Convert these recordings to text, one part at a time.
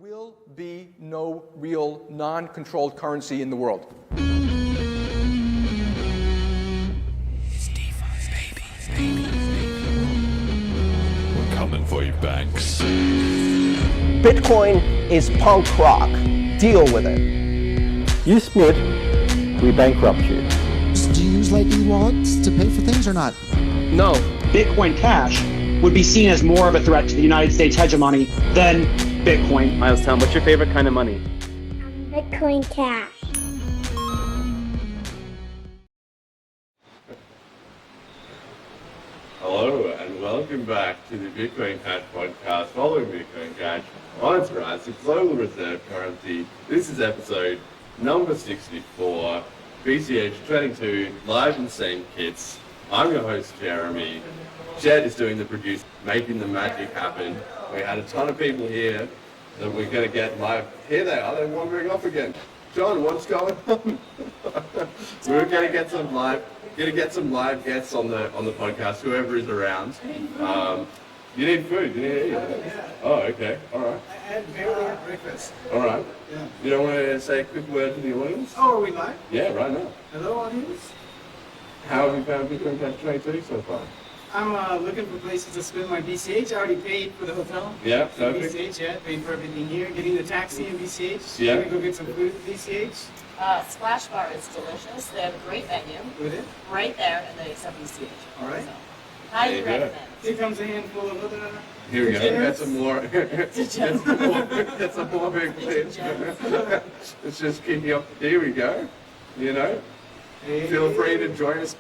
will be no real non-controlled currency in the world. We're coming for you, banks. Bitcoin is punk rock. Deal with it. You split, we bankrupt you. Do you use Lightning wallets to pay for things or not? No. Bitcoin Cash would be seen as more of a threat to the United States hegemony than Bitcoin. Miles, tell them, what's your favorite kind of money? Bitcoin Cash. Hello and welcome back to the Bitcoin Cash podcast following Bitcoin Cash on its rise to global reserve currency. This is episode number 64, BCH 22, live in St. Kitts. I'm your host, Jeremy. Jett is doing the producing, making the magic happen. We had a ton of people here that we're going to get live. Here they are, they're wandering off again. John, what's going on? We're going to get some live guests on the podcast, whoever is around. You need food, you need to eat. Oh, okay, all right. I barely had breakfast. All right. Yeah. You don't want to say a quick word to the audience? Oh, are we live? Yeah, right now. Hello, audience. How have you found Bitcoin Cash 22 so far? I'm looking for places to spend my BCH. I already paid for the hotel. Yeah, perfect. BCH, yeah, paid for everything here. Getting the taxi in BCH. Yeah. Gonna go get some food at BCH. Splash Bar is delicious. They have a great menu. With it. Right there, and they accept BCH. All right. So, highly There you go. recommend. Here comes a handful of other. Here we go. degenerates. Get some more. Get some more big things. Let's just keep you up. Here we go. You know, Hey. feel free to join us.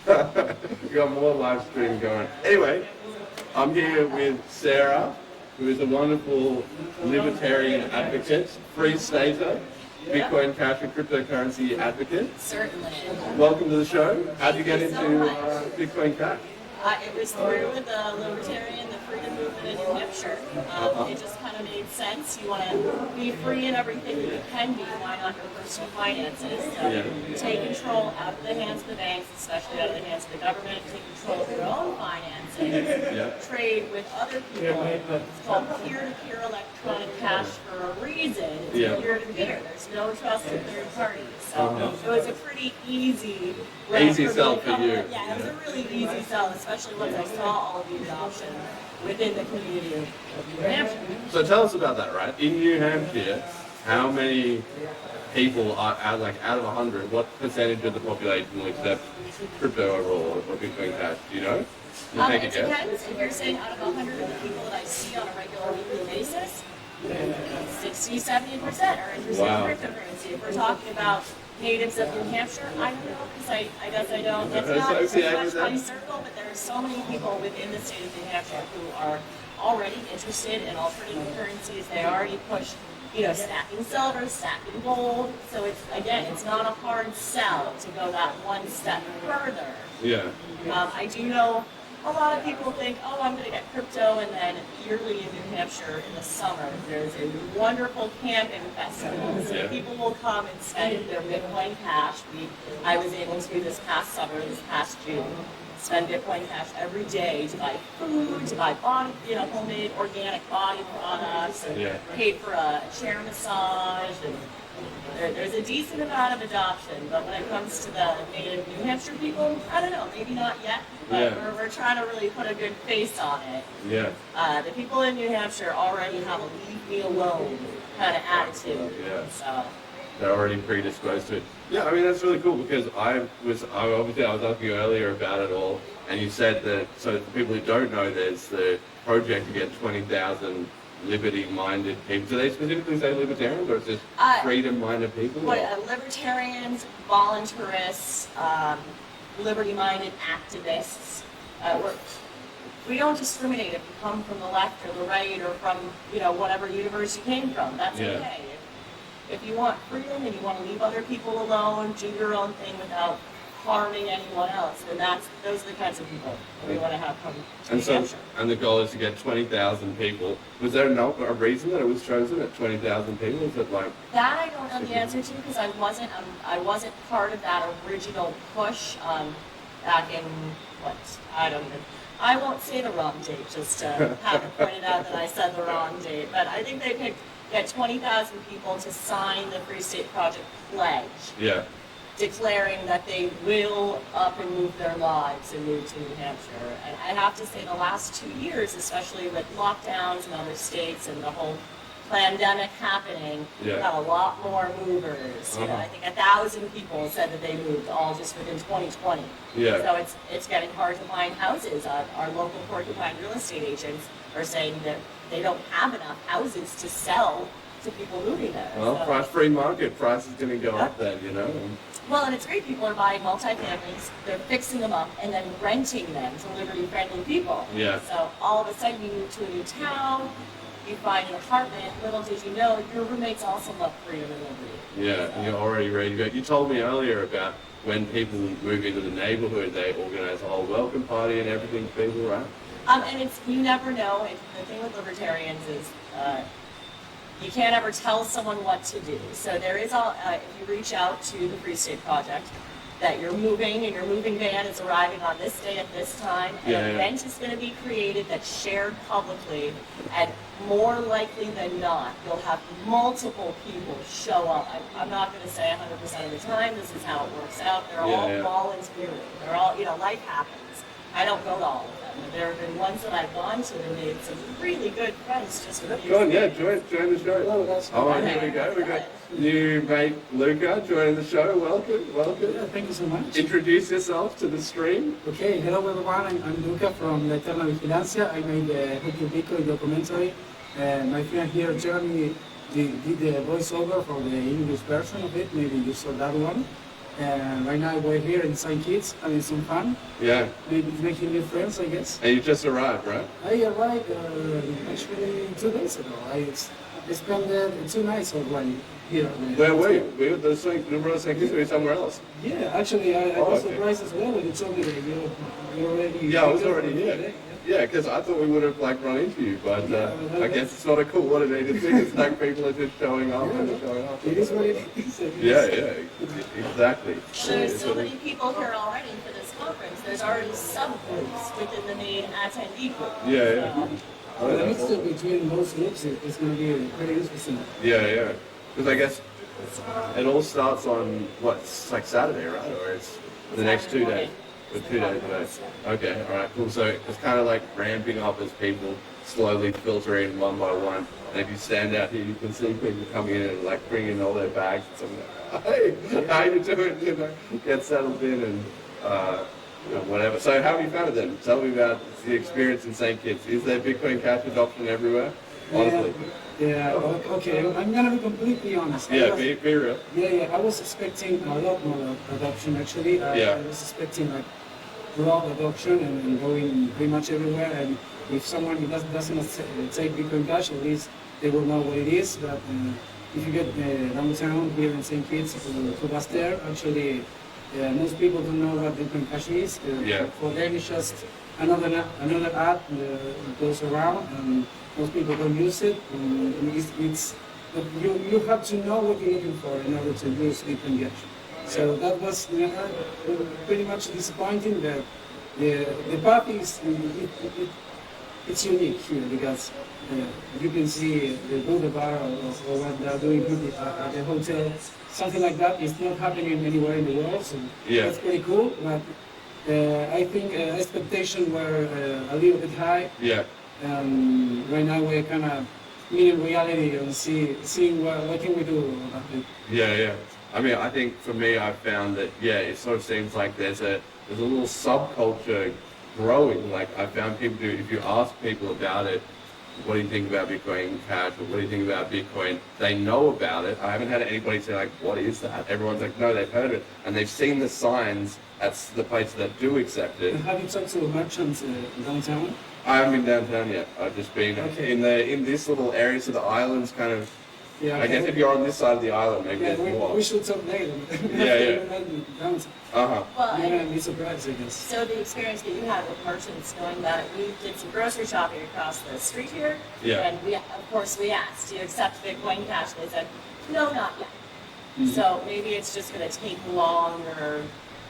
We got more live stream going. Anyway, I'm here with Sarah, who is a wonderful libertarian advocate, free stater, Bitcoin Cash and cryptocurrency advocate. Certainly. Welcome to the show. How'd you get into Bitcoin Cash? It was through the Libertarian, the freedom movement in New Hampshire. It just kind of made sense. You want to be free in everything that you can be. Why not go personal finances? Take control out of the hands of the banks, especially out of the hands of the government. Take control of your own finances. Trade with other people. It's called peer-to-peer electronic cash for a reason. It's peer-to-peer. There's no trust in third parties. So it was a pretty easy sell for you. Yeah, it was a really easy sell, especially once I saw all of the adoption within the community of New Hampshire. So tell us about that, right? In New Hampshire, how many people are out of 100? What percentage of the population will accept crypto overall or Bitcoin Cash? Do you know? You take a It guess? depends. If you're saying out of 100 of the people that I see on a regular weekly basis, 60, 70% are interested in cryptocurrency. If we're talking about natives of New Hampshire, I don't know, because I guess I don't. It's not so much my circle, but there are so many people within the state of New Hampshire who are already interested in alternative currencies. They already push, stacking silver, stacking gold. So it's not a hard sell to go that one step further. Yeah. I do know a lot of people think, I'm going to get crypto, and then yearly in New Hampshire in the summer, there's a wonderful camping festival. So people will come and spend their Bitcoin Cash. I was able to this past summer, this past June, spend Bitcoin Cash every day to buy food, to buy body, homemade organic body products, and paid for a chair massage. And there's a decent amount of adoption, but when it comes to the native New Hampshire people, I don't know, maybe not yet, but we're trying to really put a good face on it. Yeah. The people in New Hampshire already have a leave me alone kind of attitude. So They're already predisposed to it. Yeah, I mean, that's really cool because I was asking you earlier about it all, and you said that, so for people who don't know, there's the project to get 20,000 liberty-minded people. Do they specifically say libertarians, or is it freedom-minded people? Libertarians, voluntarists, liberty-minded activists. We don't discriminate if you come from the left or the right or from whatever universe you came from. That's okay. If you want freedom and you want to leave other people alone, do your own thing without harming anyone else, then those are the kinds of people we want to have come to New Hampshire. And the goal is to get 20,000 people. Was there a reason that it was chosen at 20,000 people? Is it like that? I don't know the answer to because I wasn't part of that original push back in I won't say the wrong date just to have it pointed out that I said the wrong date, but I think they picked get 20,000 people to sign the Free State Project pledge, Yeah. declaring that they will up and move their lives and move to New Hampshire. And I have to say the last 2 years, especially with lockdowns in other states and the whole pandemic happening, Yeah. got a lot more movers. You know, I think 1,000 people said that they moved all just within 2020. Yeah. So it's getting hard to find houses. Our local porcupine real estate agents are saying that they don't have enough houses to sell to people moving there. Well, So- free market price is going to go up then, you know. Well, and it's great. People are buying multifamilies, they're fixing them up, and then renting them to liberty-friendly people. Yeah. So all of a sudden, you move to a new town, you find an apartment. Little did you know, your roommates also love freedom and liberty. Yeah, and you're already ready to go. You told me earlier about when people move into the neighborhood, they organize a whole welcome party and everything for people, right? And it's, you never know. And the thing with libertarians is you can't ever tell someone what to do. So there is, if you reach out to the Free State Project, that you're moving and your moving van is arriving on this day at this time, an event is going to be created that's shared publicly, and more likely than not, you'll have multiple people show up. I'm not going to say 100% of the time, this is how it works out. They're all volunteering. They're all, life happens. I don't go to all of them. But there have been ones that I've gone to and made some really good friends just with these. Go on, join the show. Oh, here we go. We got new mate Luca joining the show. Welcome. Yeah, thank you so much. Introduce yourself to the stream. Okay, hello everyone. I'm Luca from Eterna Vigilancia. I made a Bitcoin documentary. My friend here, Gehani, did the voiceover for the English version of it. Maybe you saw that one. And right now we're here in St. Kitts, having some fun. Yeah. Maybe making new friends, I guess. And you just arrived, right? I arrived actually 2 days ago. I spent 2 nights already here. Where were you? We were the St. Kitts, or somewhere else? Yeah, actually I was okay. surprised as well when you told me that you already... Yeah, I was already here. Yeah, because I thought we would have run into you, but I guess it's not a cool holiday to see. It's like people are just showing up and showing up. It is what it is. Yeah, exactly. There's so many people here already for this conference. There's already subgroups within the main attendee group. Yeah. Well, the mixture between most groups is going to be pretty interesting. Yeah. Because I guess it all starts on, it's like Saturday, right? Or it's the next 2 days? For 2 days today. Okay, alright, cool. So it's kind of like ramping up as people slowly filter in one by one. And if you stand out here, you can see people coming in and bringing all their bags and something. Hey, how you doing? Get settled in and whatever. So how have you found it then? Tell me about the experience in St. Kitts. Is there Bitcoin Cash adoption everywhere? Honestly. Yeah, okay, I'm going to be completely honest. Yeah, be real. Yeah, I was expecting a lot more adoption actually. I was expecting broad adoption and going pretty much everywhere. And if someone doesn't take Bitcoin Cash, at least they will know what it is. But if you get downtown here in St. Kitts to bus there, actually most people don't know what Bitcoin Cash is. For them it's just another app that goes around, and most people don't use it. You have to know what you're looking for in order to use Bitcoin Cash. So that was pretty much disappointing. That the path is it's unique here because you can see the boulevard or what they're doing at the hotel. Something like that is not happening anywhere in the world. So that's pretty cool. But I think expectations were a little bit high. Yeah. Right now we're kind of meeting reality and seeing what can we do about it. Yeah. I mean, I think for me, I've found that it sort of seems like there's a little subculture growing. Like I found people if you ask people about it, what do you think about Bitcoin Cash, or what do you think about Bitcoin? They know about it. I haven't had anybody say what is that? Everyone's like, no, they've heard of it, and they've seen the signs at the places that do accept it. Have you talked to merchants downtown? I haven't been downtown yet. I've just been in this little area, so the island's kind of. Yeah, okay. I guess if you're on this side of the island, maybe there's more. We should talk later. Well, you're gonna be surprised, I guess. So the experience that you had with merchants, knowing that we did some grocery shopping across the street here, and we asked, do you accept Bitcoin Cash? They said, no, not yet. So maybe it's just going to take longer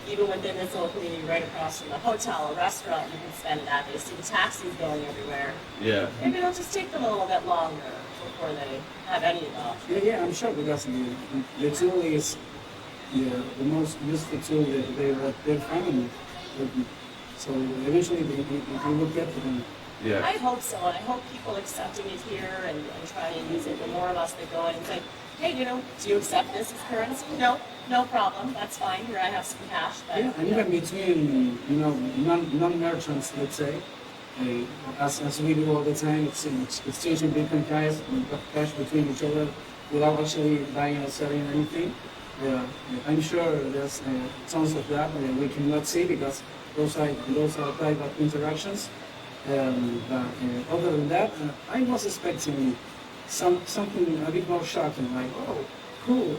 even within this little community right across from the hotel, a restaurant, you can spend it at. They see taxis going everywhere. Yeah. Maybe it'll just take them a little bit longer before they have any adoption. Yeah, I'm sure because the tool is the most useful tool that they're finding. So eventually they will get to them. Yeah. I hope so, and I hope people accepting it here and trying to use it. The more of us that go in and say, hey, do you accept this as currency? No problem. That's fine. Here, I have some cash. But, Yeah, and even between non-merchants, let's say, as we do all the time, it's exchanging Bitcoin cash between each other without actually buying or selling anything. I'm sure there's tons of that we cannot see because those are private interactions. Other than that, I was expecting something a bit more shocking, like, oh, cool,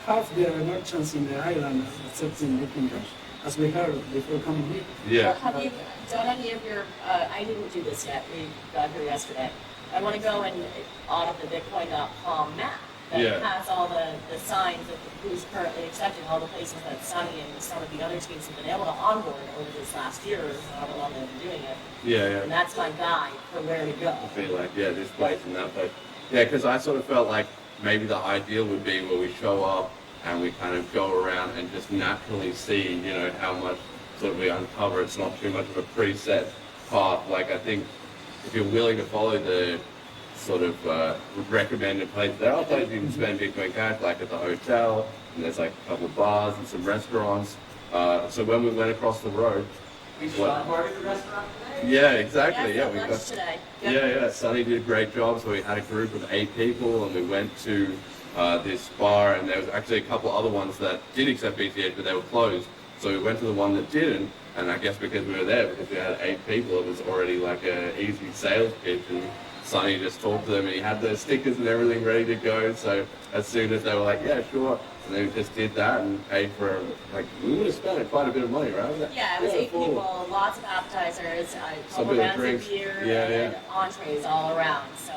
half the merchants in the island accepting Bitcoin Cash, as we heard before coming here. Yeah. Have you done any of your, I didn't do this yet, we got here yesterday. I want to go and audit the Bitcoin.com map that has all the signs of who's currently accepting, all the places that Sunny and some of the other teams have been able to onboard over this last year, or however long they've been doing it. Yeah. And that's my guide for where to go. I feel like, this place and that place. Yeah, because I sort of felt like maybe the ideal would be where we show up and we kind of go around and just naturally see, how much sort of we uncover. It's not too much of a preset path. Like, I think if you're willing to follow the sort of recommended places, there are places you can spend Bitcoin Cash, like at the hotel, and there's like a couple of bars and some restaurants. So when we went across the road, We onboarded the restaurant today? yeah, exactly. Yeah, We lunch got today. Yeah. Sunny did a great job. So we had a group of 8 people, and we went to this bar, and there was actually a couple other ones that did accept BCH, but they were closed. So we went to the one that didn't, and I guess because we were there, because we had 8 people, it was already like an easy sales pitch, and Sunny just talked to them, and he had the stickers and everything ready to go. So as soon as they were like, yeah, sure, and they just did that and paid for, like, we would have spent quite a bit of money, right? Yeah, it was 8 people, lots of appetizers, a couple bit of rounds of drinks. beer, Yeah, and entrees all around. So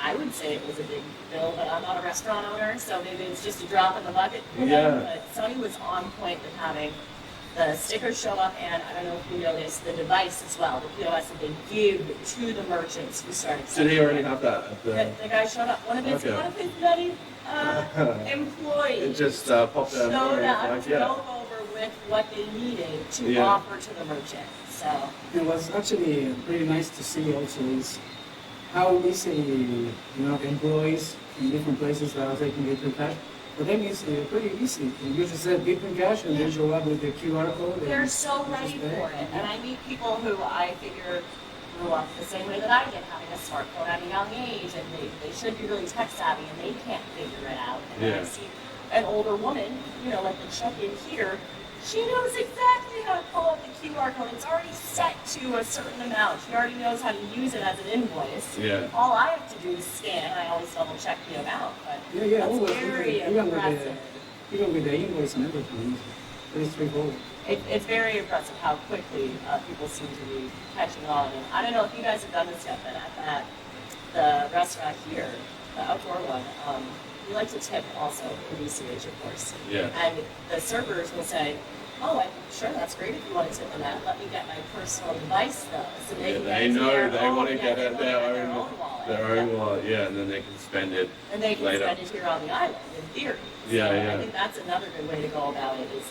I would say it was a big bill, but I'm not a restaurant owner, so maybe it's just a drop in the bucket for them. But Sunny was on point with having the stickers show up, and I don't know if you noticed, the device as well, the POS that they give to the merchants who started. Did he already have that? The guy showed up. One of his buddy employees It just popped out. showed up, drove over with what they needed to offer to the merchant. So It was actually pretty nice to see also is how easy, employees in different places that are taking Bitcoin Cash. For them, it's pretty easy. You just said Bitcoin Cash and then show up with the QR code. they're so ready for it. And I meet people who I figure grew up the same way that I did, having a smartphone at a young age, and they should be really tech savvy, and they can't figure it out. And then I see an older woman, like the check-in here, she knows exactly how to pull up the QR code. It's already set to a certain amount. She already knows how to use it as an invoice. Yeah. All I have to do is scan. I always double check the amount, but Yeah, that's very impressive. Even with the invoice and everything, it's pretty straightforward. It's very impressive how quickly people seem to be catching on. And I don't know if you guys have done this yet, but at the restaurant here, the outdoor one, we like to tip also for BCH, of course. Yeah. And the servers will say, oh, sure, that's great if you want to tip on that. Let me get my personal device, though. So They know they want to get at their own wallet. Yeah, and then they can spend it and they can later. spend it here on the island, in theory. Yeah, So yeah. I think that's another good way to go about it is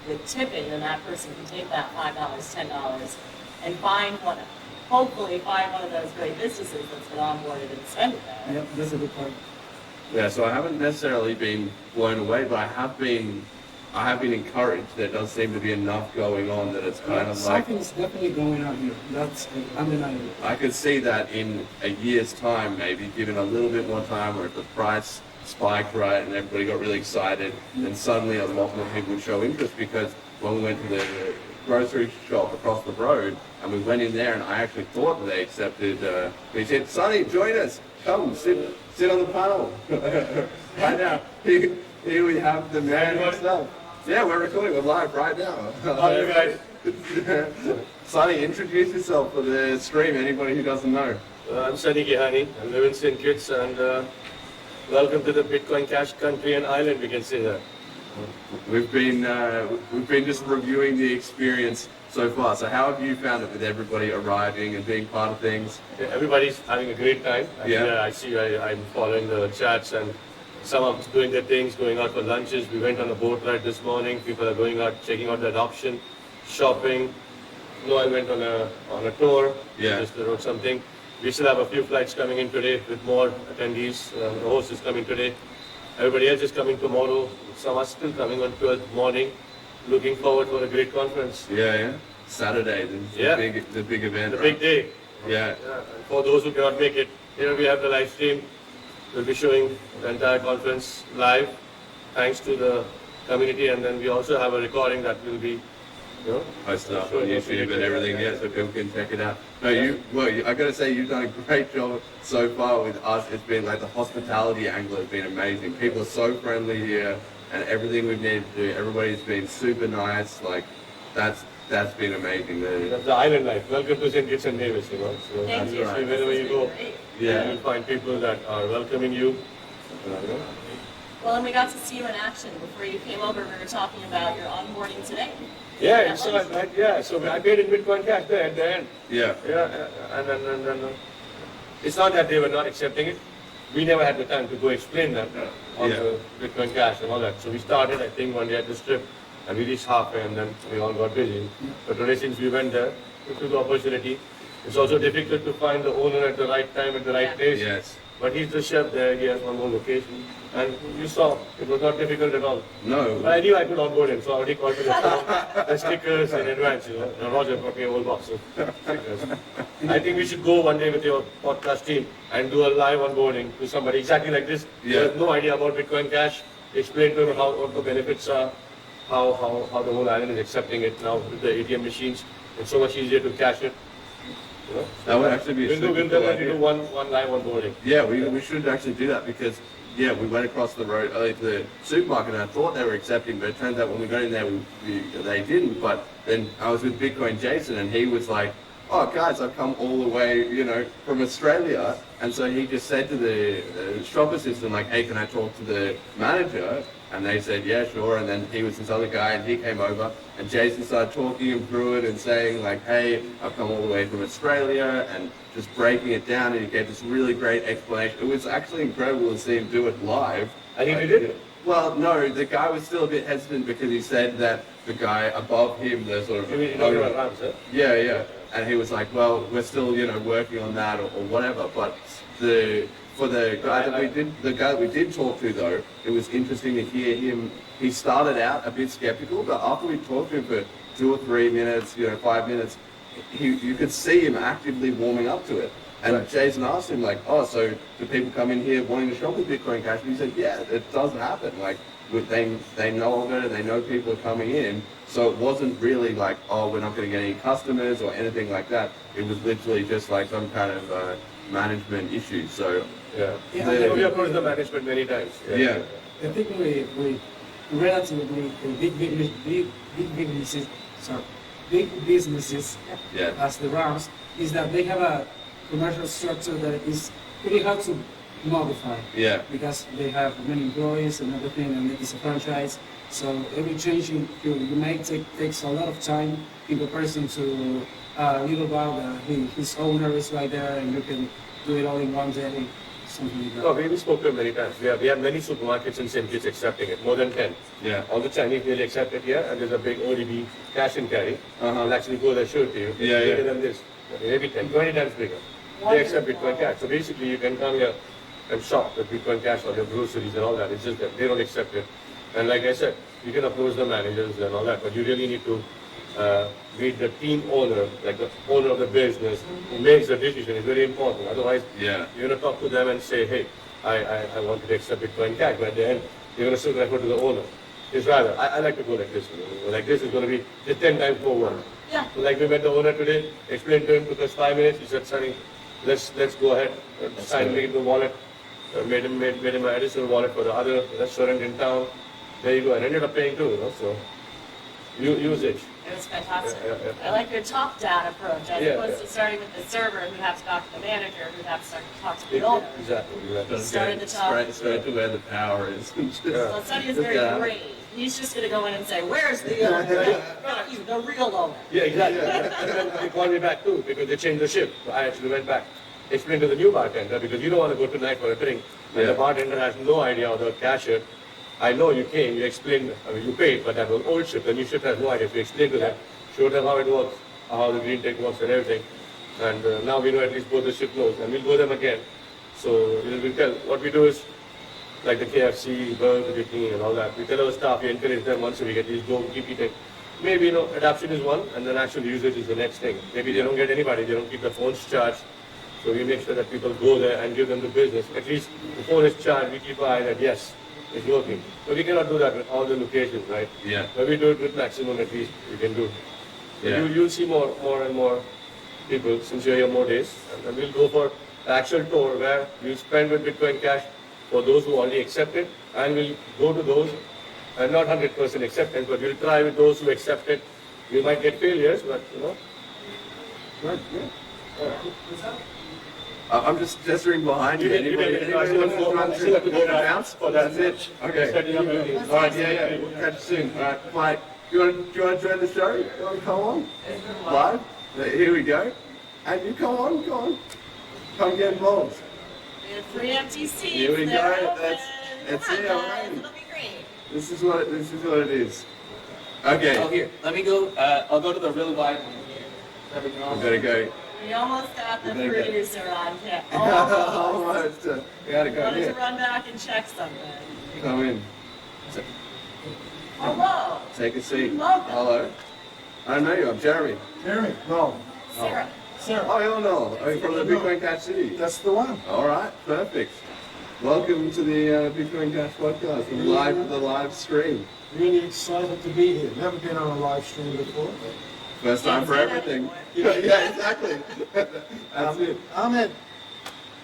with tipping, then that person can take that $5, $10, and hopefully find one of those great businesses that's been onboarded and spend it there. Yep, that's a good part. Yeah, so I haven't necessarily been blown away, but I have been encouraged. There does seem to be enough going on that it's kind of like, Something's definitely going on here. That's undeniable. I could see that in a year's time, maybe given a little bit more time, where if the price spiked right and everybody got really excited, then suddenly a lot more people would show interest. Because when we went to the grocery shop across the road and we went in there, and I actually thought that they accepted, they said, Sonny, join us, come sit on the panel. Right now, here we have the man himself. Yeah, we're recording, we're live right now. Sonny, introduce yourself for the stream, anybody who doesn't know. I'm Sonny Gehani. I live in St. Kitts, and welcome to the Bitcoin Cash country and island, we can say that. we've been just reviewing the experience so far. So how have you found it with everybody arriving and being part of things? Everybody's having a great time. I see. I'm following the chats, and some are doing their things, going out for lunches. We went on a boat ride this morning. People are going out, checking out the adoption, shopping. Noel went on a tour. Just wrote something. We still have a few flights coming in today with more attendees. The host is coming today. Everybody else is coming tomorrow. Some are still coming on 12th morning. Looking forward for a great conference. Saturday, the big event. The big day. For those who cannot make it, here we have the live stream. We'll be showing the entire conference live, thanks to the community, and then we also have a recording that will be, posted up on YouTube and everything, so people can check it out. No, I got to say, you've done a great job so far with us. It's been like the hospitality angle has been amazing. People are so friendly here, and everything we've needed to do, everybody's been super nice. Like, that's been amazing. The island life. Welcome to St. Kitts and Nevis, So Thank you. Wherever you go, you'll find people that are welcoming you. Well, and we got to see you in action before you came over. We were talking about your onboarding today. So I paid in Bitcoin Cash there at the end. And then it's not that they were not accepting it. We never had the time to go explain that on the Bitcoin Cash and all that. So we started, I think, one day at the strip, and we reached halfway, and then we all got busy. But today, since we went there, we took the opportunity. It's also difficult to find the owner at the right time, at the right place. But he's the chef there, he has one more location. And you saw, it was not difficult at all. No. But I knew I could onboard him, so I already called for the stickers in advance, Roger brought me a whole box of stickers. I think we should go one day with your podcast team and do a live onboarding to somebody exactly like this. He has no idea about Bitcoin Cash. Explain to him what the benefits are, how the whole island is accepting it now with the ATM machines. It's so much easier to cash it. That would actually be a super We'll definitely do one live onboarding. We should actually do that because we went across the road early to the supermarket and I thought they were accepting, but it turns out when we got in there, they didn't. But then I was with Bitcoin Jason and he was like, oh guys, I've come all the way, from Australia. And so he just said to the shop assistant, like, hey, can I talk to the manager? And they said, yeah, sure. And then he was this other guy and he came over and Jason started talking him through it and saying like, hey, I've come all the way from Australia and just breaking it down. And he gave this really great explanation. It was actually incredible to see him do it live. I think he did it. Well, no, the guy was still a bit hesitant because he said that the guy above him, the sort of... You're talking about Rams, huh? Yeah. And he was like, well, we're still, working on that or whatever. But for the guy that we did talk to though, it was interesting to hear him. He started out a bit skeptical, but after we talked to him for 2 or 3 minutes, 5 minutes, you could see him actively warming up to it. And Jason asked him like, oh, so do people come in here wanting to shop with Bitcoin Cash? And he said, yeah, it does happen. Like they know of it and they know people are coming in. So it wasn't really like, oh, we're not going to get any customers or anything like that. It was literally just like some kind of management issue. So we approached the management many times. I think we relatively big businesses as the Rams is that they have a commercial structure that is pretty hard to modify. Because they have many employees and everything, and it is a franchise. So every change you make takes a lot of time in comparison to Little Bob. His owner is right there, and you can do it all in one day. Something like that. No, we spoke to him many times. We have many supermarkets in St. Kitts accepting it, more than 10. All the Chinese really accept it here, and there's a big ODB cash and carry. I'll actually go there, show it to you. It's bigger than this, maybe 10, 20 times bigger. They accept Bitcoin Cash. So basically you can come here and shop with Bitcoin Cash or your groceries and all that. It's just that they don't accept it. And like I said, you can approach the managers and all that, but you really need to meet the team owner, like the owner of the business, who makes the decision. It's very important. Otherwise, you're going to talk to them and say, hey, I want to accept Bitcoin Cash. But at the end, you're going to still refer to the owner. It's rather, I like to go like this. Like this is going to be just 10 times more work. So like we met the owner today, explained to him, took us 5 minutes. He said, Sonny, let's go ahead, sign make the wallet. Made him an additional wallet for the other restaurant in town. There you go, and ended up paying too, so use it. It was fantastic. I like your top-down approach, as opposed to starting with the server who have to talk to the manager, who have to talk to the owner. Exactly. Start at the top. Straight to where the power is. Well, Sonny is very brave. He's just going to go in and say, where's the not you, the real owner? Yeah, exactly. And then they called me back too because they changed the shift. So I actually went back, explained to the new bartender because you don't want to go tonight for a drink. And the bartender has no idea, or the cashier. I know you came, you explained, you paid, but that was old shift. The new shift has no idea. So you explained to them, showed them how it works, how the green tech works and everything. And now we know at least both the shift knows, and we'll go them again. So we'll tell. What we do is, like the KFC, Burger King and all that, we tell our staff, we encourage them once a week, at least go keep eating. Maybe, adoption is one, and then actual usage is the next thing. Maybe they don't get anybody, they don't keep the phones charged. So we make sure that people go there and give them the business. At least the phone is charged, we keep an eye that yes, it's working. But we cannot do that with all the locations, right? Yeah. But we do it with maximum at least we can do. So Yeah. you'll see more and more people since you're here more days. And then we'll go for the actual tour where we'll spend with Bitcoin Cash for those who already accept it, and we'll go to those, and not 100% acceptance, but we'll try with those who accept it. We might get failures, but Right, yeah. I'm just gesturing behind you. Anybody wants to go bounce? That's it. Okay. All right, yeah. We'll catch you soon. All right, Mike, do you want to join the show? You want to come on? Live? Here we go. And you come on. Come get involved. We have 3 empty seats. Here we They're go. open. That's Come on, it. guys. All right. It'll be great. This is what it is. Okay. Oh, here, let me go, I'll go to the really wide one here. There we go. We better go. We almost got the There you go. producer on camera. Almost. We gotta go Wanted to here. run back and check something. Come in. Hello, Take a seat. Welcome. Hello. I don't know you. I'm Jeremy. Jeremy, no. Sarah. Oh, you're Noel. Are you from the Bitcoin Cash City? That's the one. All right. Perfect. Welcome to the Bitcoin Cash podcast, the live stream. Really excited to be here. Never been on a live stream before. First time for everything. Yeah, exactly. That's it. Ahmed,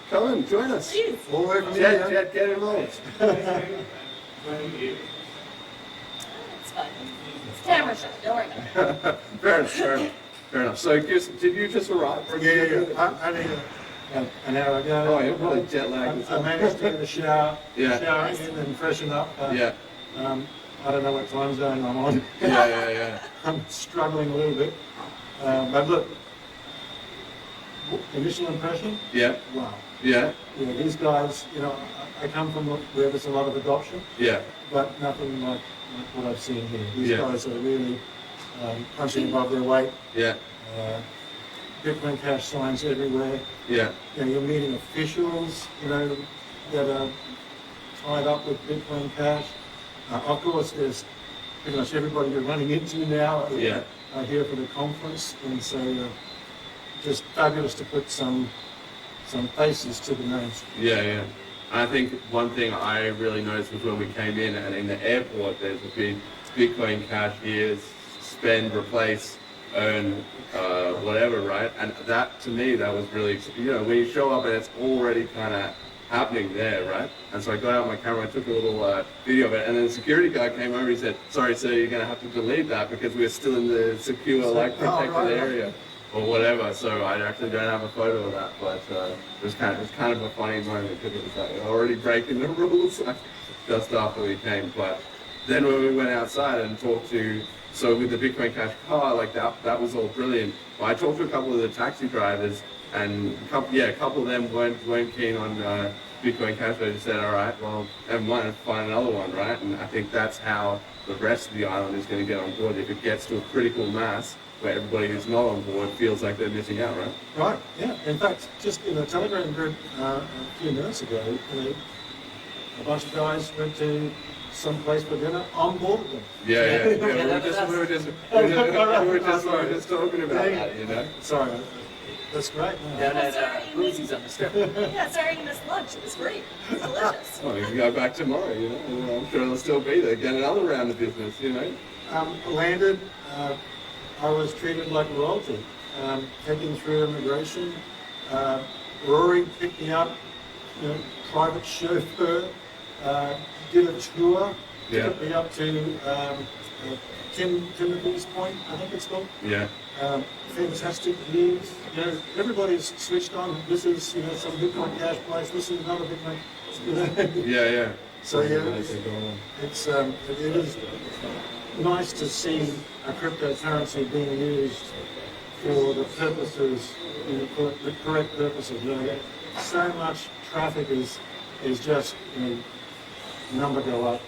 Come on, join us. Jeez. all the way from Jett, India. get involved. It's fine. It's camera shot. Don't worry about it. Fair enough. So, did you just arrive? Yeah. I need an hour ago. Oh, you're probably jet lagged. I managed to get a shower in and freshen up. Yeah. I don't know what time zone I'm on. Yeah. I'm struggling a little bit. But look, initial impression, Yeah. wow. Yeah. These guys, I come from where there's a lot of adoption, Yeah. but nothing like what I've seen here. These Yeah. guys are really punching above their weight. Yeah. Bitcoin Cash signs everywhere. Yeah. You're meeting officials, that are tied up with Bitcoin Cash. Of course, there's pretty much everybody you're running into now Yeah. here for the conference, and so just fabulous to put some faces to the names. Yeah. I think one thing I really noticed was when we came in, and in the airport, there's a big Bitcoin Cash here, spend, replace, earn, whatever, right? And that, to me, that was really, when you show up and it's already kind of happening there, right? And so I got out my camera, I took a little video of it, and then the security guy came over, he said, sorry, sir, you're going to have to delete that because we're still in the secure, protected area. Or whatever, so I actually don't have a photo of that, but it was kind of a funny moment because it was like already breaking the rules just after we came. But then when we went outside and talked to, so with the Bitcoin Cash car, like that was all brilliant. But I talked to a couple of the taxi drivers, and a couple of them weren't keen on Bitcoin Cash. They just said, all right, well, never mind, find another one, right? And I think that's how the rest of the island is going to get on board if it gets to a critical mass where everybody who's not on board feels like they're missing out, right? Right, yeah. In fact, just in a Telegram group a few minutes ago, a bunch of guys went to some place for dinner, onboarded them. Yeah. We were just talking about that, Sorry, that's great. Down at Boozy's on the strip. Yeah, sorry you missed lunch. It was great. It was delicious. Well, you can go back tomorrow, and I'm sure they'll still be there, get another round of business, Landed, I was treated like royalty, taken through immigration. Rory picked me up, private chauffeur, did a tour, took me up to Timothy's Point, I think it's called. Yeah. Fantastic views. Everybody's switched on. This is some Bitcoin Cash place. This is another Bitcoin. Yeah. So yeah, it is nice to see a cryptocurrency being used for the purposes, for the correct purposes. So much traffic is just number go up.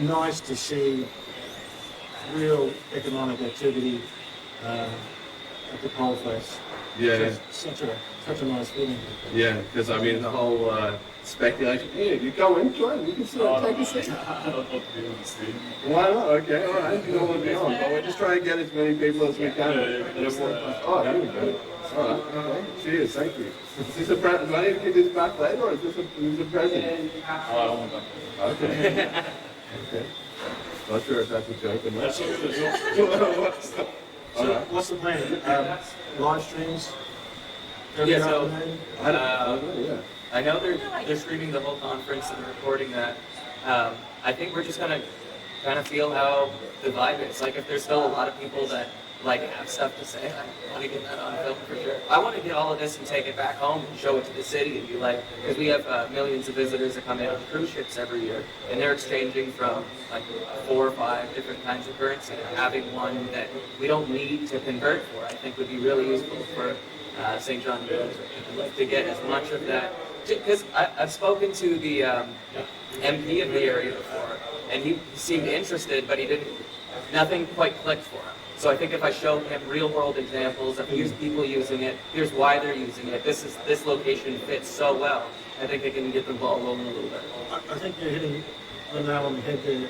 Nice to see real economic activity at the coalface. Yeah. Such a nice feeling. Yeah, because I mean the whole speculation. Yeah, you go in, join. You can take a seat. Why not? Okay, all right. You don't want to be on, but we're just trying to get as many people as we can. Oh, here we go. All right. Okay. Cheers. Thank you. Is this a present? Do I need to give this back later, or is this a present? Okay. Okay. Not sure if that's a joke or not. So what's the plan? Live streams? Yeah, so Yeah. I know they're streaming the whole conference and they're recording that. I think we're just gonna kind of feel how the vibe is. Like if there's still a lot of people that like have stuff to say, I want to get that on film for sure. I want to get all of this and take it back home and show it to the city and be like, because we have millions of visitors that come in on cruise ships every year, and they're exchanging from like 4 or 5 different kinds of currency. And having one that we don't need to convert for, I think would be really useful for St. John Nieri to get as much of that. Because I've spoken to the MP of the area before, and he seemed interested, but nothing quite clicked for him. So I think if I show him real-world examples of people using it, here's why they're using it. This location fits so well. I think I can get the ball rolling a little bit. I think you're hitting the nail on the head there.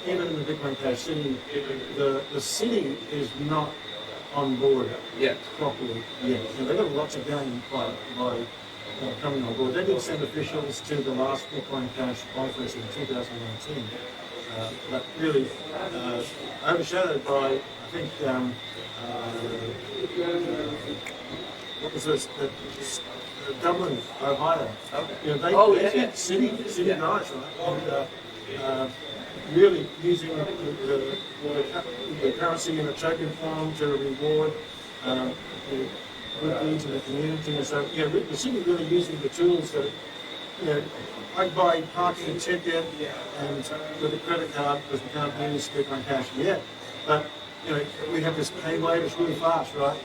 Even in the Bitcoin Cash city, the city is not on board properly yet. They've got lots of gain by coming on board. They did send officials to the last Bitcoin Cash conference in 2019, but really overshadowed by, I think, what was this? Dublin, Ohio. Okay. They city guys, right? And really using the currency in a token form to reward good deeds in the community. And so, the city really using the tools that, I buy parking ticket and with a credit card because we can't use Bitcoin Cash yet. But we have this pay wave, it's really fast, right?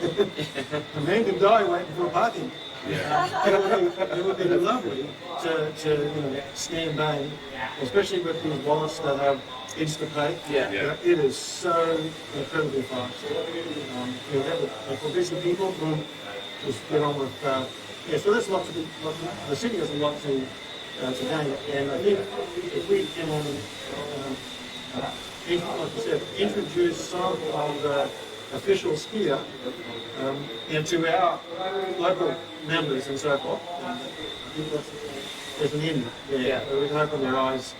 A man can die waiting for a parking. It would be lovely to scan bang, especially with these wallets that have InstaPay. It is so incredibly fast. For busy people, we'll just get on with. So there's lots of the city has a lot to gain, and I think if we can, like you said, introduce some of the officials here into our local members and so forth, I think there's an end there. We can open their eyes.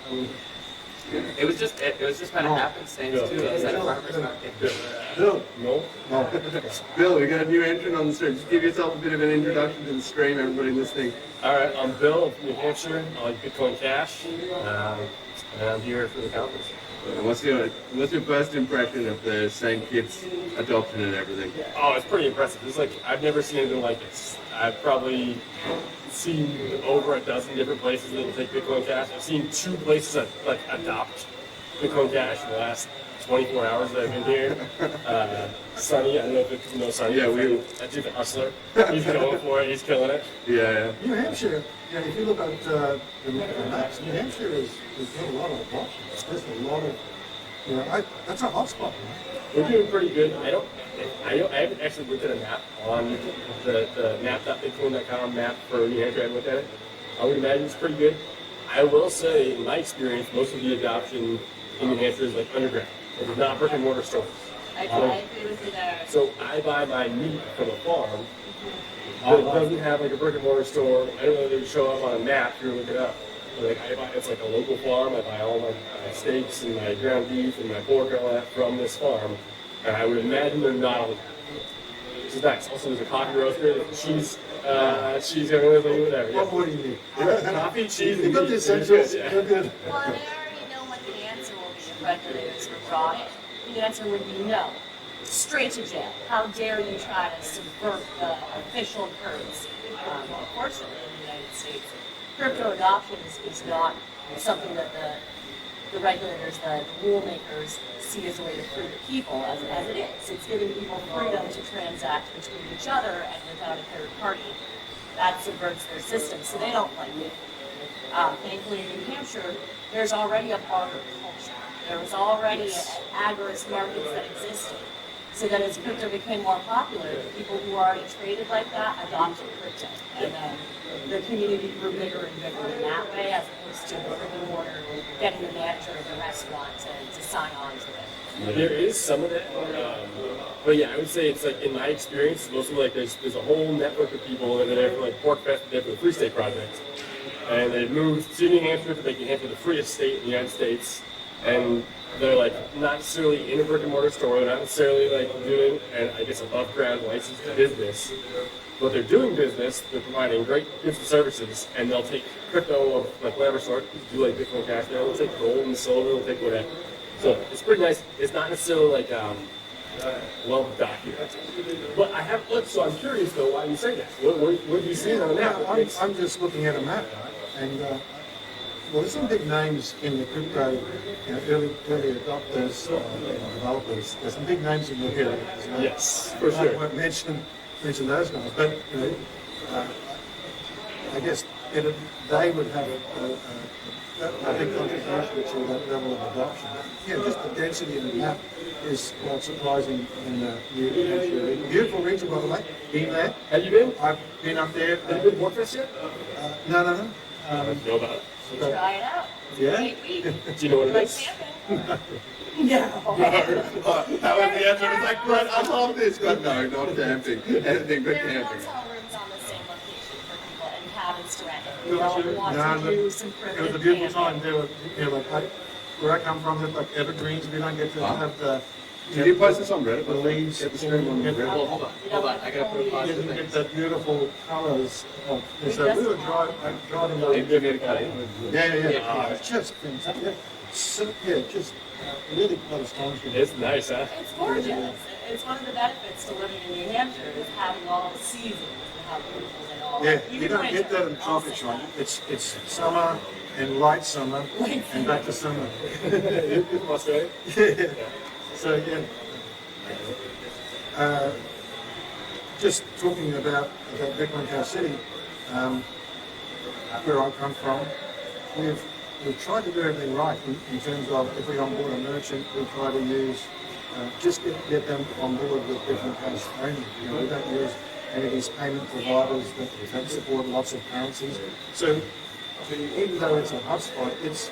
It was just kind of happenstance too. It's at a farmer's market. Bill, Bill, we got a new entrant on the stream. Just give yourself a bit of an introduction to the stream, everybody listening. All right, I'm Bill from New Hampshire. I like Bitcoin Cash, and I'm here for the conference. What's your first impression of the St. Kitts adoption and everything? Oh, it's pretty impressive. It's like I've never seen anything like this. I've probably seen over a dozen different places that take Bitcoin Cash. I've seen 2 places that adopt Bitcoin Cash in the last 24 hours that I've been here. Sonny, I don't know if you know Sonny. Yeah, that dude, the hustler. He's going for it. He's killing it. Yeah. New Hampshire. If you look at the maps, New Hampshire is got a lot of adoption. There's a lot of, that's a hotspot. We're doing pretty good. I haven't actually looked at a map on the map.bitcoin.com map for New Hampshire. I haven't looked at it. I would imagine it's pretty good. I will say, in my experience, most of the adoption in New Hampshire is like underground. There's not brick and mortar stores. I agree with you there. So I buy my meat from a farm that doesn't have like a brick and mortar store. I don't know if they show up on a map if you look it up. But it's like a local farm. I buy all my steaks and my ground beef and my pork and all that from this farm. And I would imagine they're not on the map. Which is nice. Also, there's a coffee roaster. She's going to live over there. What more do you need? Coffee, cheese, you got the essentials. Well, and I already know what the answer will be if regulators withdraw it. The answer would be no. Straight to jail. How dare you try to subvert the official currency? Unfortunately, in the United States, crypto adoption is not something that the regulators, the rule makers see as a way to free the people as it is. It's giving people freedom to transact between each other and without a third party. That subverts their system, so they don't like it. Thankfully in New Hampshire, there's already a barter culture. There was already agorist markets that existed. So that as crypto became more popular, the people who already traded like that adopted crypto. And then the community grew bigger and bigger in that way, as opposed to the brick and mortar getting the manager of the restaurant to sign on to it. There is some of that, but yeah, I would say it's like in my experience, mostly like there's a whole network of people that are there for like Pork Fest, they're for the Free State Project, and they moved to New Hampshire to make New Hampshire the freest state in the United States, and they're like not necessarily in a brick and mortar store, they're not necessarily like doing, and I guess above ground licensed business, but they're doing business, they're providing great goods and services, and they'll take crypto of like whatever sort, do like Bitcoin Cash, they'll take gold and silver, they'll take whatever. So it's pretty nice. It's not necessarily like well documented. But I have. So I'm curious though why you say that. What do you see on the map? I'm just looking at a map, and well, there's some big names in the crypto, early adopters, developers. There's some big names in the area. Yes, for sure. I won't mention those guys, but I guess they would have a big contribution to that level of adoption. Yeah, just the density in the map is quite surprising in New Hampshire. Beautiful region, by the way. Been there. Have you been? I've been up there. Have you been to Pork Fest yet? No. Know about it. Try it out. Yeah? Do you know what it is? No. That was the answer. It's like, Brett, I love this. But no, not camping. Anything but There are camping. hotel rooms on the same location for people and cabins to rent. It You was don't want to do some it was a primitive beautiful camping. time. There were, like, where I come from, there's like evergreens. We don't get to have the. Did you post this on Reddit? The leaves. Get the stream on Reddit. Hold on, I gotta put a pause You to didn't get things. the beautiful colours. And so we were driving over. Yeah. It's just fantastic. Yeah, just really quite astonishing. It's nice, huh? It's gorgeous. It's one of the benefits to living in New Hampshire is having all the seasons and how beautiful they all are. Yeah, Even you don't winter, get that in the tropics, right? It's summer and light summer and back to summer. You're from Australia? Yeah. So yeah. Just talking about Bitcoin Cash City, where I come from, we've tried to do everything right in terms of if we onboard a merchant, we try to use just get them on board with Bitcoin Cash only. We don't use any of these payment providers that support lots of currencies. So even though it's a hotspot, it's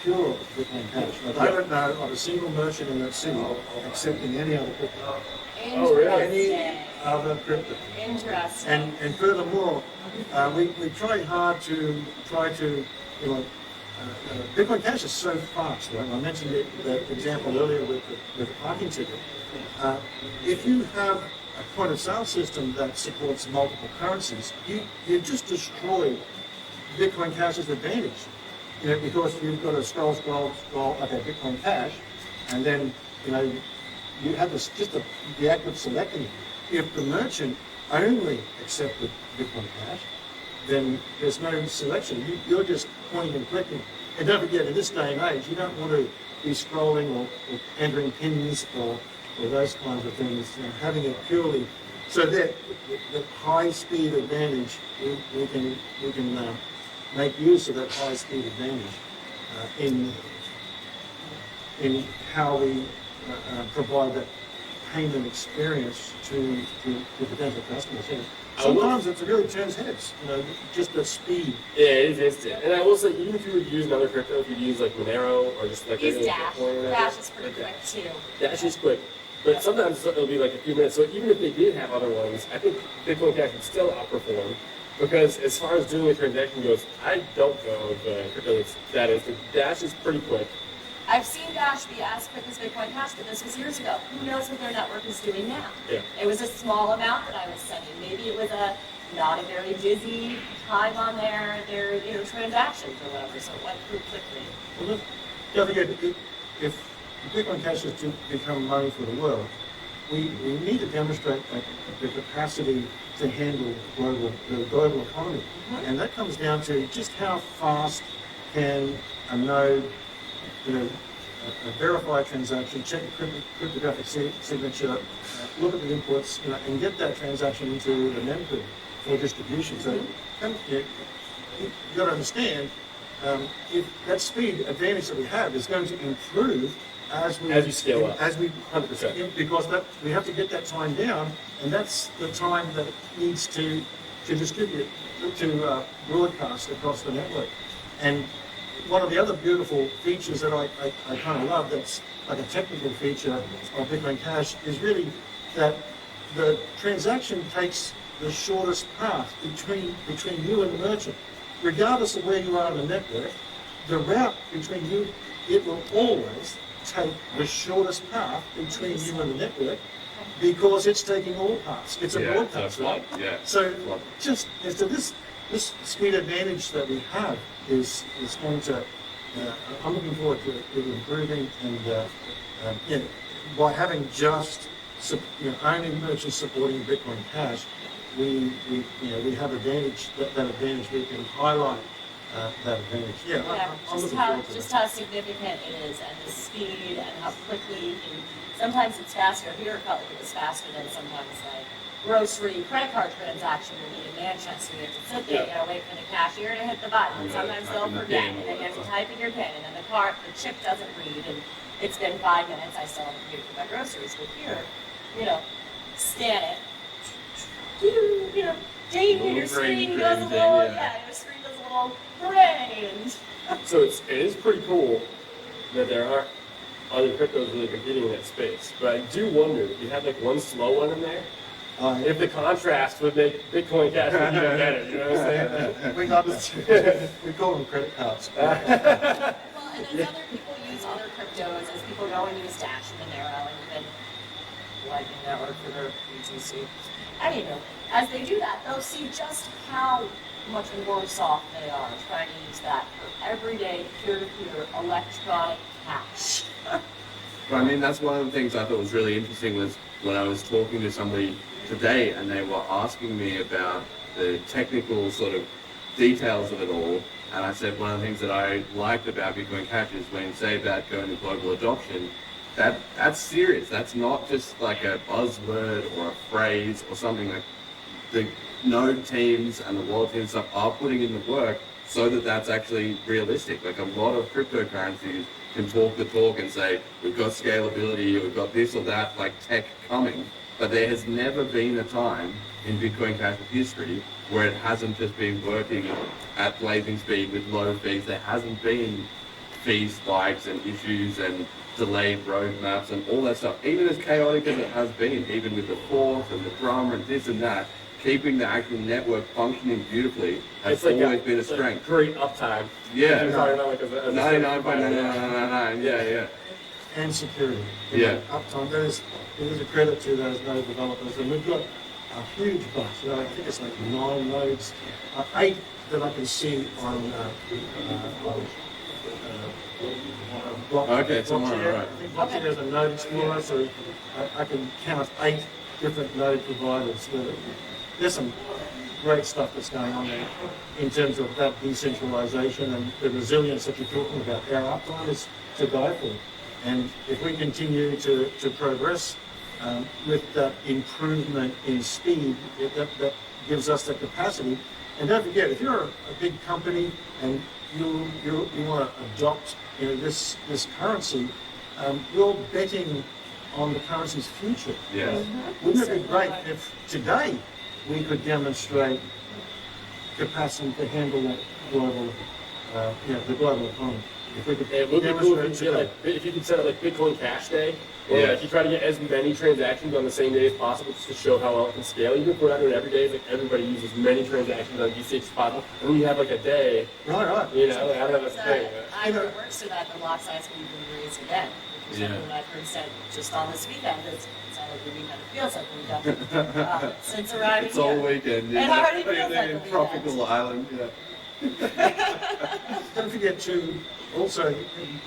pure Bitcoin Cash. I don't know of a single merchant in that city accepting any other crypto. Oh, really? Any other crypto. Interesting. And furthermore, we try hard to Bitcoin Cash is so fast. Right? I mentioned the example earlier with the parking ticket. If you have a point of sale system that supports multiple currencies, you just destroy Bitcoin Cash's advantage. Because you've got to scroll, okay, Bitcoin Cash, and then, you have this, just the act of selecting. If the merchant only accepted Bitcoin Cash, then there's no selection. You're just pointing and clicking. And don't forget, in this day and age, you don't want to be scrolling or entering pins or those kinds of things. Having it purely, so that the high speed advantage, we can make use of that high speed advantage in how we provide that payment experience to potential customers. Sometimes it really turns heads, just the speed. Yeah, it is instant. And I will say, even if you would use another crypto, if you use like Monero or just like Use Dash. Dash is pretty quick too. Dash is quick. But sometimes it'll be like a few minutes. So even if they did have other ones, I think Bitcoin Cash would still outperform. Because as far as doing a transaction goes, I don't know if crypto that is. Dash is pretty quick. I've seen Dash be as quick as Bitcoin Cash, but this was years ago. Who knows what their network is doing now? Yeah. It was a small amount that I was sending. Maybe it was not a very busy time on their transactions or whatever, so it went through quickly. Well, don't forget, if Bitcoin Cash is to become money for the world, we need to demonstrate the capacity to handle the global economy. And that comes down to just how fast can a node, a verified transaction, check the cryptographic signature, look at the inputs, and get that transaction into the mempool for distribution. So you've got to understand, if that speed advantage that we have is going to improve as you scale up, 100%, because we have to get that time down, and that's the time that it needs to distribute, to broadcast across the network. And one of the other beautiful features that I kind of love, that's like a technical feature of Bitcoin Cash, is really that the transaction takes the shortest path between you and the merchant. Regardless of where you are in the network, the route between you, it will always take the shortest path between you and the network, because it's taking all paths. It's a broadcast, right? So just as to this speed advantage that we have is going to, I'm looking forward to it improving, and by having just only merchants supporting Bitcoin Cash, we have advantage, that advantage, we can highlight that advantage. Just how significant it is, and the speed, and how quickly sometimes it's faster. Here it felt like it was faster than sometimes like grocery credit card transaction will be in Manchester. You have to sit there, you gotta wait for the cashier to hit the button, and sometimes they'll forget, and then you have to type in your PIN, and then the chip doesn't read, and it's been 5 minutes, I still haven't paid for my groceries. But here, scan it, ding, and your screen does a little, your screen does a little hooray. So it is pretty cool that there aren't other cryptos really competing in that space. But I do wonder if you had like one slow one in there, if the contrast would make Bitcoin Cash even better. You know what I'm saying? We got this. We call them credit cards. Well, and as other people use other cryptos, as people go and use Dash and Monero and even Lightning Network for their BTC, anywho, as they do that, they'll see just how much worse off they are trying to use that for everyday peer-to-peer electronic cash. But I mean, that's one of the things I thought was really interesting was when I was talking to somebody today and they were asking me about the technical sort of details of it all. And I said one of the things that I liked about Bitcoin Cash is when you say about going to global adoption, that's serious. That's not just like a buzzword or a phrase or something. Like the node teams and the wallet teams stuff are putting in the work so that that's actually realistic. Like a lot of cryptocurrencies can talk the talk and say, we've got scalability, we've got this or that, like tech coming. But there has never been a time in Bitcoin Cash's history where it hasn't just been working at blazing speed with low fees. There hasn't been fee spikes and issues and delayed roadmaps and all that stuff. Even as chaotic as it has been, even with the fork and the drama and this and that, keeping the actual network functioning beautifully has always been a strength. Great uptime. Yeah. 99.999. And security. Uptime. It is a credit to those node developers, and we've got a huge bunch. I think it's like 9 nodes, 8 that I can see on okay, tomorrow, right. right. I think once there's a node explorer, so I can count 8 different node providers. There's some great stuff that's going on there in terms of that decentralization and the resilience that you're talking about. Our uptime is to die for. And if we continue to progress with that improvement in speed, that gives us the capacity. And don't forget, if you're a big company and you want to adopt this currency, you're betting on the currency's future. Wouldn't it be great if today we could demonstrate capacity to handle that global, the global economy? If we could demonstrate if you could set up like Bitcoin Cash Day, or like you try to get as many transactions on the same day as possible just to show how well it can scale. You can put out there every day, like everybody uses as many transactions on BCH as possible, and then you have like a day. Right. I don't know that's the thing. Either it works so that the block size can be raised again. Which is something I've heard said just on this weekend. It's not like the weekend, it feels like the weekend. Since arriving it's all here. weekend. It already feels like a tropical island. don't forget too, also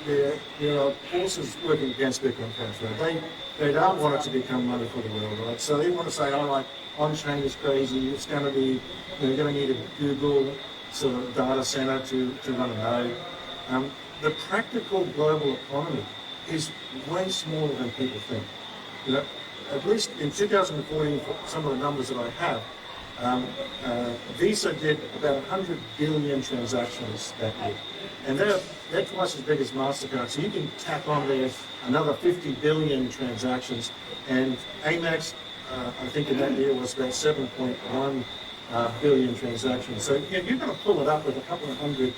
there are forces working against Bitcoin Cash. Right? They don't want it to become money for the world, right? So they want to say, oh, like on-chain is crazy. It's going to be, they're going to need a Google sort of data center to run a node. The practical global economy is way smaller than people think. You know, at least in 2014, some of the numbers that I have, Visa did about 100 billion transactions that year. And they're twice as big as MasterCard. So you can tack on there another 50 billion transactions. And Amex, I think in that year was about 7.1 billion transactions. So you're going to pull it up with a couple of 100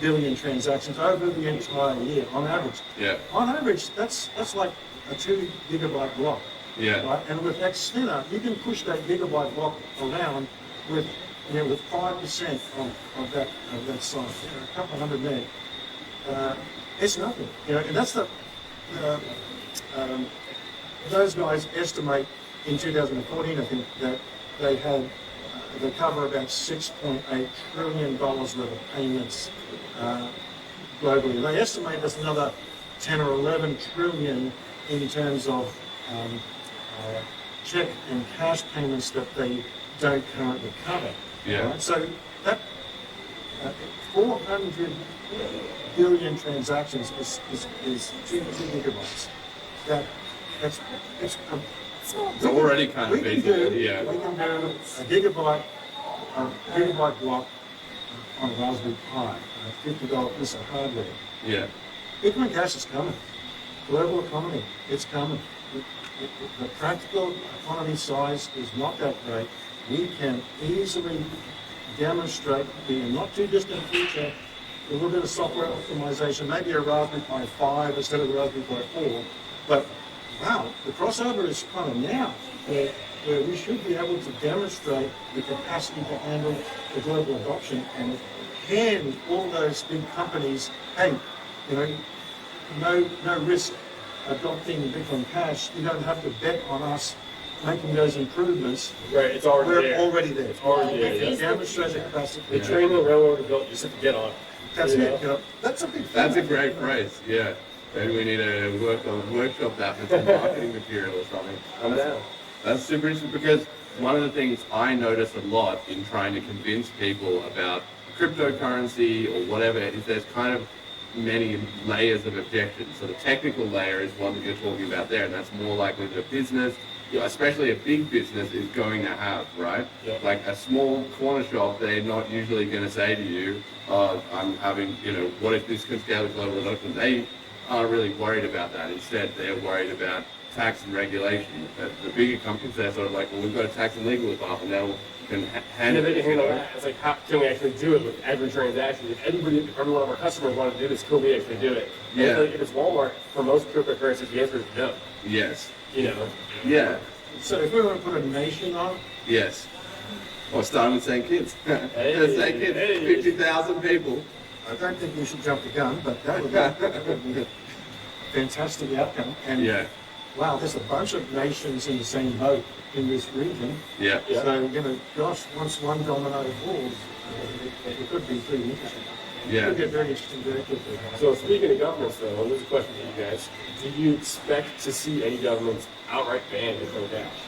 billion transactions over the entire year on average. Yeah. On average, that's like a 2 gigabyte block. Yeah. Right? And with that spinner, you can push that gigabyte block around with 5% of that size, a couple hundred meg. It's nothing, and that's the those guys estimate in 2014, I think, that they cover about $6.8 trillion worth of payments globally. They estimate there's another 10 or 11 trillion in terms of check and cash payments that they don't currently cover. Yeah. Right? So that 400 billion transactions is 2 gigabytes. It's already kind of big. Yeah. We can do a gigabyte block on a Raspberry Pi, a $50 piece of hardware. Yeah. Bitcoin Cash is coming. Global economy, it's coming. The practical economy size is not that great. We can easily demonstrate in a not too distant future a little bit of software optimization, maybe a Raspberry Pi 5 instead of the Raspberry Pi 4. But wow, the crossover is kind of now where we should be able to demonstrate the capacity to handle the global adoption and hand all those big companies, hey, no risk adopting Bitcoin Cash. You don't have to bet on us making those improvements. Right, it's already We're there. already there. It's already there. Yeah. Demonstrate the capacity. The train the railroad to build, you just have to get on it. That's it. That's a big thing. That's a great phrase. Yeah. Maybe we need to workshop that with some marketing material or something. I'm down. That's super interesting because one of the things I notice a lot in trying to convince people about cryptocurrency or whatever is there's kind of many layers of objections. So the technical layer is one that you're talking about there, and that's more likely that a business, especially a big business, is going to have, right? Yeah. Like a small corner shop, they're not usually going to say to you, I'm having, what if this could scale to global adoption? They aren't really worried about that. Instead, they're worried about tax and regulation. The bigger companies, they're sort of like, well, we've got a tax and legal department now. Can handle they can handle that. It's like, how can we actually do it with every transaction? If every one of our customers want to do this, could we actually do it? And Yeah. if it's Walmart, for most cryptocurrencies, the answer is no. Yes. Yeah. So if we were to put a nation on it, Yes. Or starting with St. Kitts. Hey, St. Kitts, 50,000 people. I don't think we should jump the gun, but that would be a fantastic outcome. And wow, there's a bunch of nations in the same boat in this region. Yeah. So, gosh, once one domino falls, it could be pretty interesting. Yeah. It could get very interesting very quickly. So speaking of governments, though, and this is a question for you guys, do you expect to see any governments outright ban Bitcoin Cash?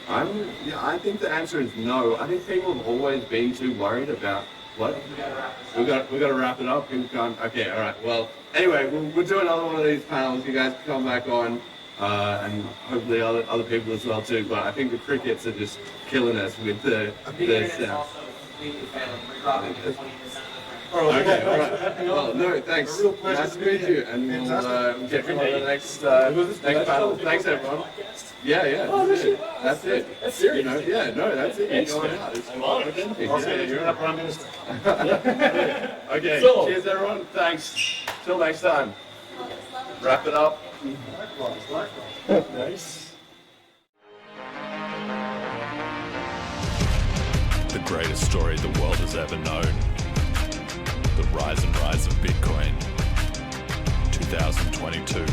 I think the answer is no. I think people have always been too worried about what? We got to wrap it up. People gone. Okay, all right. Well, anyway, we'll do another one of these panels. You guys can come back on, and hopefully other people as well too. But I think the crickets are just killing us with the sound. Okay, all right. Well, no, thanks. Nice to meet you, and we'll get you on the next panel. Thanks, everyone. Yeah. That's it. That's serious. That's it. You're going out. I'm honored. You're not Prime Minister. Okay, So- cheers, everyone. Thanks. Till next time. Wrap it up. Likewise. Nice. The greatest story the world has ever known. The rise and rise of Bitcoin. 2022.